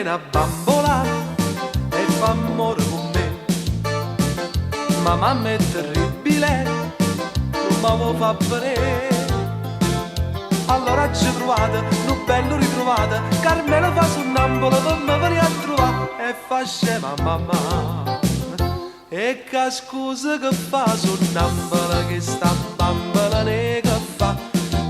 una bambola e fa amore con me. Ma mamma è terribile, non mi vuoi fa bene. Allora ci trovate, un bello ritrovato, Carmelo fa sonnambola per me venire a trovare e fa scema mamma. E che scusa che fa sonnambola che sta bambola ne che fa.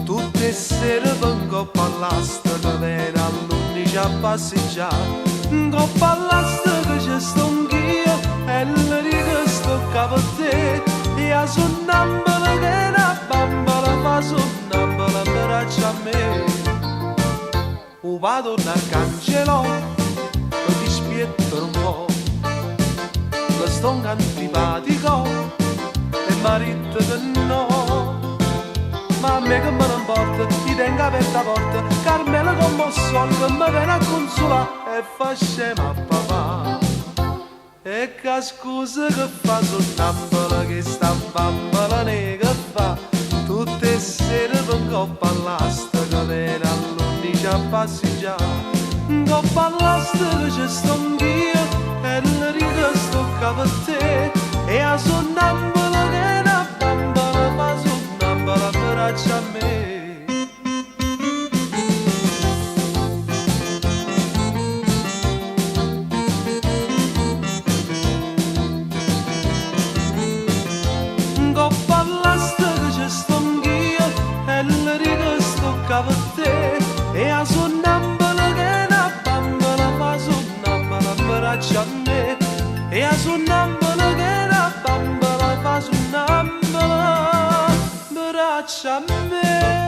Tutte le sere vengo all'asta che viene all'11 a passeggiare. Coppa all'asta che c'è sto anch'io e le dico sto capo a te. E a sonnambola che una bambola fa sonnambola braccia a me. O vado a cancellò lo ti spietto un po'. Lo sto antipatico e marito che no. Ma a me che me ne importa, ti tengo aperta la porta. Carmelo con mossolo mi viene a consolare e fa scema papà. E che scusa che fa sonnambola che sta bambola ne che fa. Tutte le sere vengo all'asta che viene all'11 a passeggiare. Coppa all'asta che c'è sto anch'io e le riga sto capo a te. E a sonnambola che una bambola fa sonnambola braccia a me. Coppa all'asta che c'è sto anch'io e le riga sto capo a te. E a sonnambola che una bambola fa sonnambola braccia a me. E a sonnambola che una bambola fa sonnambola braccia a me.